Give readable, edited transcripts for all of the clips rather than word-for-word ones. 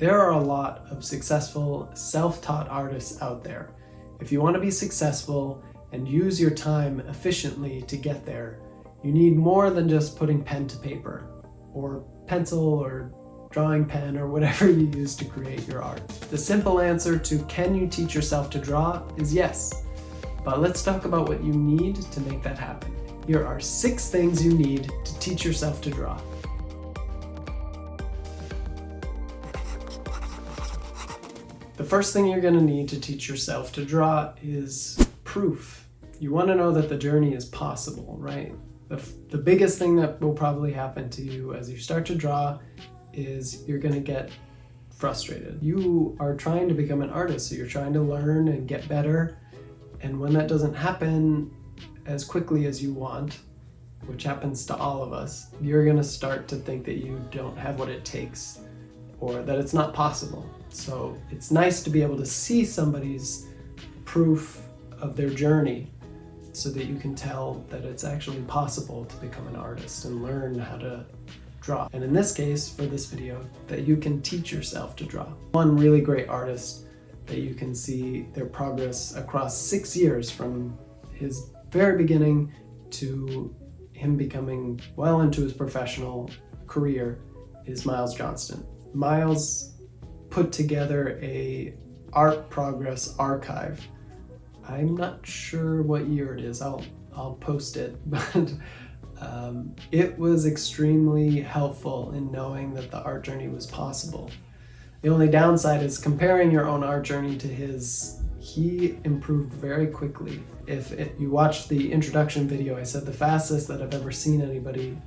There are a lot of successful self-taught artists out there. If you want to be successful and use your time efficiently to get there, you need more than just putting pen to paper, or pencil, or drawing pen, or whatever you use to create your art. The simple answer to can you teach yourself to draw is yes. But let's talk about what you need to make that happen. Here are 6 things you need to teach yourself to draw. The first thing you're going to need to teach yourself to draw is proof. You want to know that the journey is possible, right? The biggest thing that will probably happen to you as you start to draw is you're going to get frustrated. You are trying to become an artist, so you're trying to learn and get better. And when that doesn't happen as quickly as you want, which happens to all of us, you're going to start to think that you don't have what it takes, or that it's not possible. So it's nice to be able to see somebody's proof of their journey so that you can tell that it's actually possible to become an artist and learn how to draw. And in this case, for this video, that you can teach yourself to draw. One really great artist that you can see their progress across 6 years from his very beginning to him becoming well into his professional career is Miles Johnston. Miles put together a art progress archive. I'm not sure what year it is. I'll post it, but it was extremely helpful in knowing that the art journey was possible. The only downside is comparing your own art journey to his. He improved very quickly. If you watch the introduction video, I said the fastest that I've ever seen anybody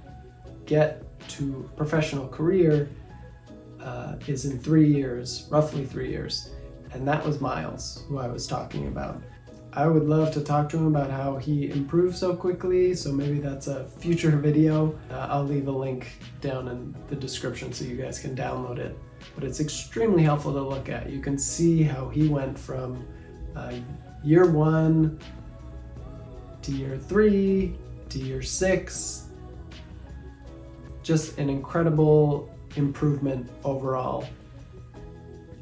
get to a professional career is in 3 years, roughly 3 years. And that was Miles, who I was talking about. I would love to talk to him about how he improved so quickly, so maybe that's a future video. I'll leave a link down in the description so you guys can download it. But it's extremely helpful to look at. You can see how he went from year 1 to year 3 to year 6. Just an incredible improvement overall.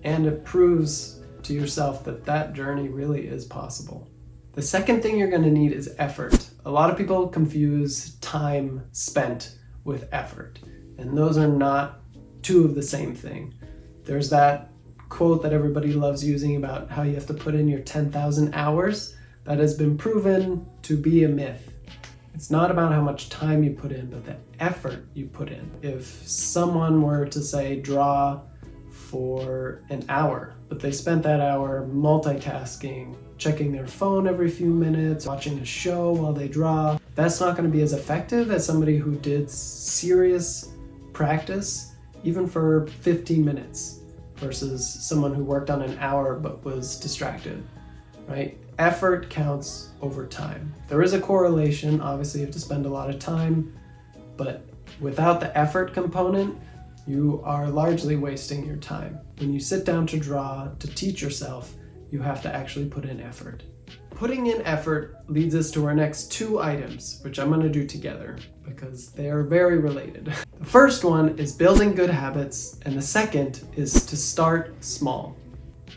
And it proves to yourself that that journey really is possible. The second thing you're going to need is effort. A lot of people confuse time spent with effort, and those are not two of the same thing. There's that quote that everybody loves using about how you have to put in your 10,000 hours. That has been proven to be a myth. It's not about how much time you put in, but the effort you put in. If someone were to say draw for an hour, but they spent that hour multitasking, checking their phone every few minutes, watching a show while they draw, that's not going to be as effective as somebody who did serious practice, even for 15 minutes, versus someone who worked on an hour but was distracted, right? Effort counts over time. There is a correlation. Obviously, you have to spend a lot of time, but without the effort component, you are largely wasting your time. When you sit down to draw, to teach yourself, you have to actually put in effort. Putting in effort leads us to our next 2 items, which I'm going to do together because they are very related. The first one is building good habits, and the second is to start small.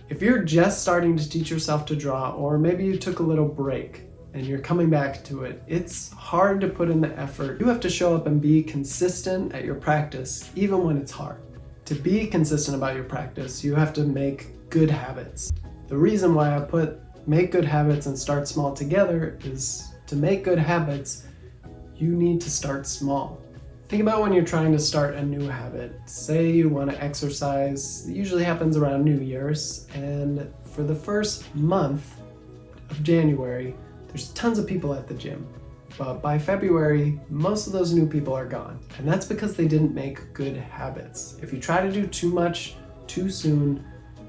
If you're just starting to teach yourself to draw, or maybe you took a little break and you're coming back to it, it's hard to put in the effort. You have to show up and be consistent at your practice, even when it's hard. To be consistent about your practice, you have to make good habits. The reason why I put make good habits and start small together is to make good habits, you need to start small. Think about when you're trying to start a new habit. Say you want to exercise. It usually happens around New Year's, and for the first month of January, there's tons of people at the gym. But by February, most of those new people are gone. And that's because they didn't make good habits. If you try to do too much too soon,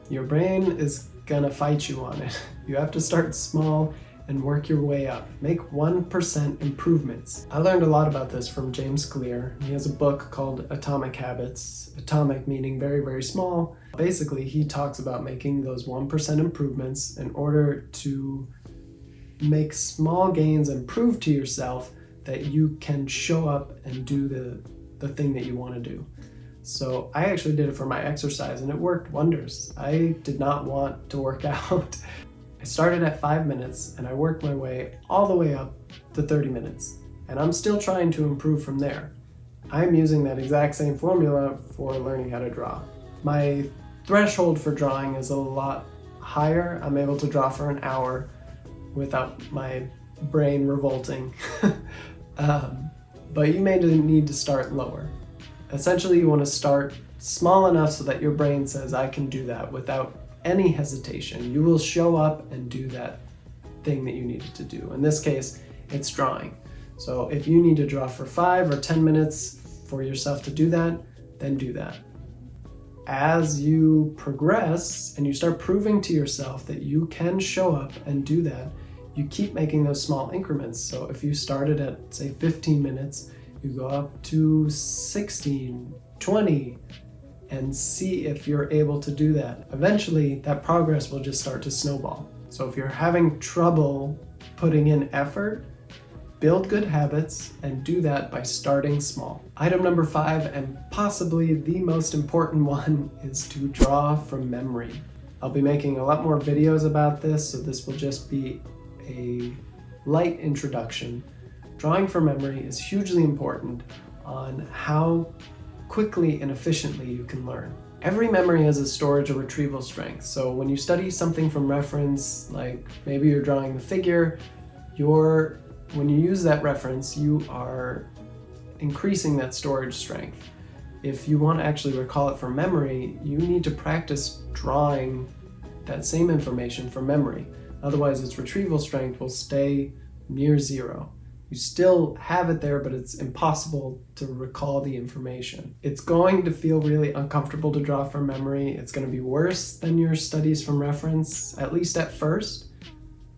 your brain is gonna fight you on it. You have to start small and work your way up. Make 1% improvements. I learned a lot about this from James Clear. He has a book called Atomic Habits. Atomic meaning very, very small. Basically, he talks about making those 1% improvements in order to make small gains and prove to yourself that you can show up and do the thing that you want to do. So I actually did it for my exercise and it worked wonders. I did not want to work out. I started at 5 minutes and I worked my way all the way up to 30 minutes. And I'm still trying to improve from there. I'm using that exact same formula for learning how to draw. My threshold for drawing is a lot higher. I'm able to draw for an hour without my brain revolting. But you may need to start lower. Essentially, you want to start small enough so that your brain says, I can do that without any hesitation. You will show up and do that thing that you needed to do. In this case, it's drawing. So if you need to draw for 5 or 10 minutes for yourself to do that, then do that. As you progress and you start proving to yourself that you can show up and do that, you keep making those small increments. So if you started at, say, 15 minutes, you go up to 16, 20, and see if you're able to do that. Eventually, that progress will just start to snowball. So if you're having trouble putting in effort, build good habits and do that by starting small. Item number 5, and possibly the most important one, is to draw from memory. I'll be making a lot more videos about this, so this will just be a light introduction. Drawing from memory is hugely important on how quickly and efficiently you can learn. Every memory has a storage or retrieval strength. So when you study something from reference, like maybe you're drawing the figure, when you use that reference, you are increasing that storage strength. If you want to actually recall it from memory, you need to practice drawing that same information from memory. Otherwise, its retrieval strength will stay near 0. You still have it there, but it's impossible to recall the information. It's going to feel really uncomfortable to draw from memory. It's going to be worse than your studies from reference, at least at first,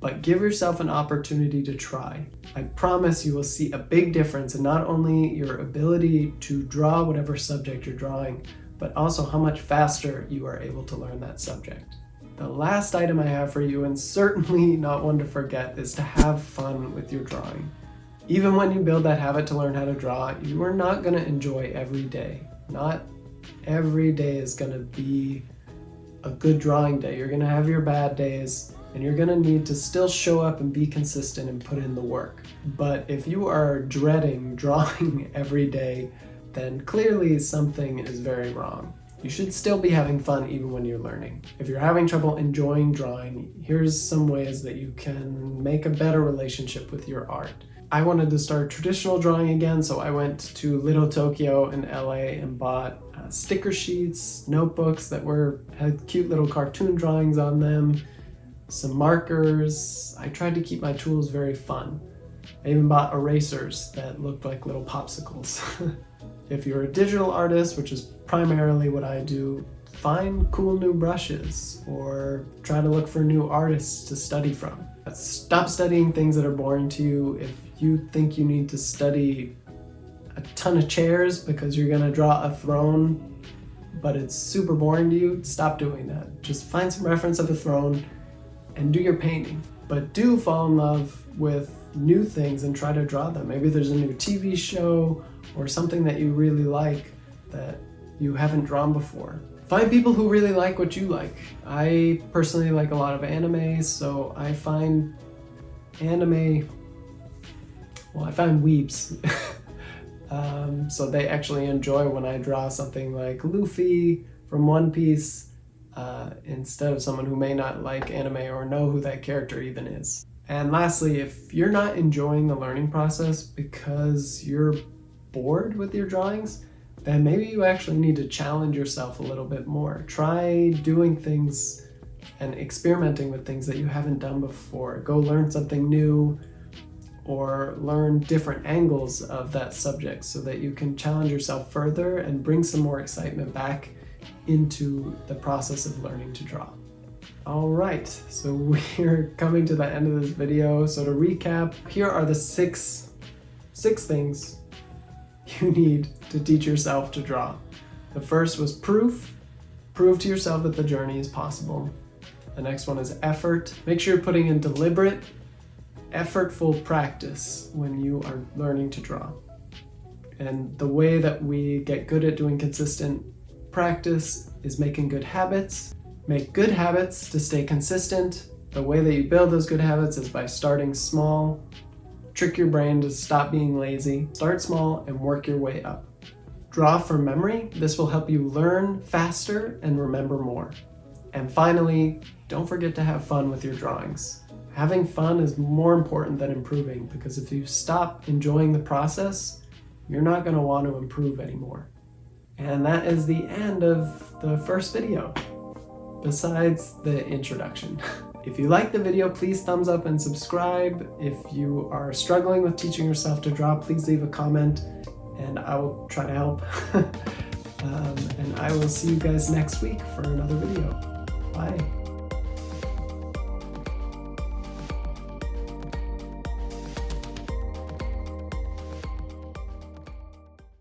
but give yourself an opportunity to try. I promise you will see a big difference in not only your ability to draw whatever subject you're drawing, but also how much faster you are able to learn that subject. The last item I have for you, and certainly not one to forget, is to have fun with your drawing. Even when you build that habit to learn how to draw, you are not going to enjoy every day. Not every day is going to be a good drawing day. You're going to have your bad days, and you're going to need to still show up and be consistent and put in the work. But if you are dreading drawing every day, then clearly something is very wrong. You should still be having fun even when you're learning. If you're having trouble enjoying drawing, here's some ways that you can make a better relationship with your art. I wanted to start traditional drawing again, so I went to Little Tokyo in LA and bought sticker sheets, notebooks that had cute little cartoon drawings on them, some markers. I tried to keep my tools very fun. I even bought erasers that looked like little popsicles. If you're a digital artist, which is primarily what I do, find cool new brushes or try to look for new artists to study from. Stop studying things that are boring to you. If you think you need to study a ton of chairs because you're gonna draw a throne, but it's super boring to you, stop doing that. Just find some reference of a throne and do your painting. But do fall in love with new things and try to draw them. Maybe there's a new TV show or something that you really like that you haven't drawn before. Find people who really like what you like. I personally like a lot of anime, so I find weebs. So they actually enjoy when I draw something like Luffy from One Piece instead of someone who may not like anime or know who that character even is. And lastly, if you're not enjoying the learning process because you're bored with your drawings, then maybe you actually need to challenge yourself a little bit more. Try doing things and experimenting with things that you haven't done before. Go learn something new or learn different angles of that subject so that you can challenge yourself further and bring some more excitement back into the process of learning to draw. All right, so we're coming to the end of this video. So to recap, here are the six things you need to teach yourself to draw. The first was proof. Prove to yourself that the journey is possible. The next one is effort. Make sure you're putting in deliberate, effortful practice when you are learning to draw. And the way that we get good at doing consistent practice is making good habits. Make good habits to stay consistent. The way that you build those good habits is by starting small. Trick your brain to stop being lazy. Start small and work your way up. Draw from memory. This will help you learn faster and remember more. And finally, don't forget to have fun with your drawings. Having fun is more important than improving, because if you stop enjoying the process, you're not going to want to improve anymore. And that is the end of the first video, besides the introduction. If you like the video, please thumbs up and subscribe. If you are struggling with teaching yourself to draw, please leave a comment and I will try to help. And I will see you guys next week for another video. Bye.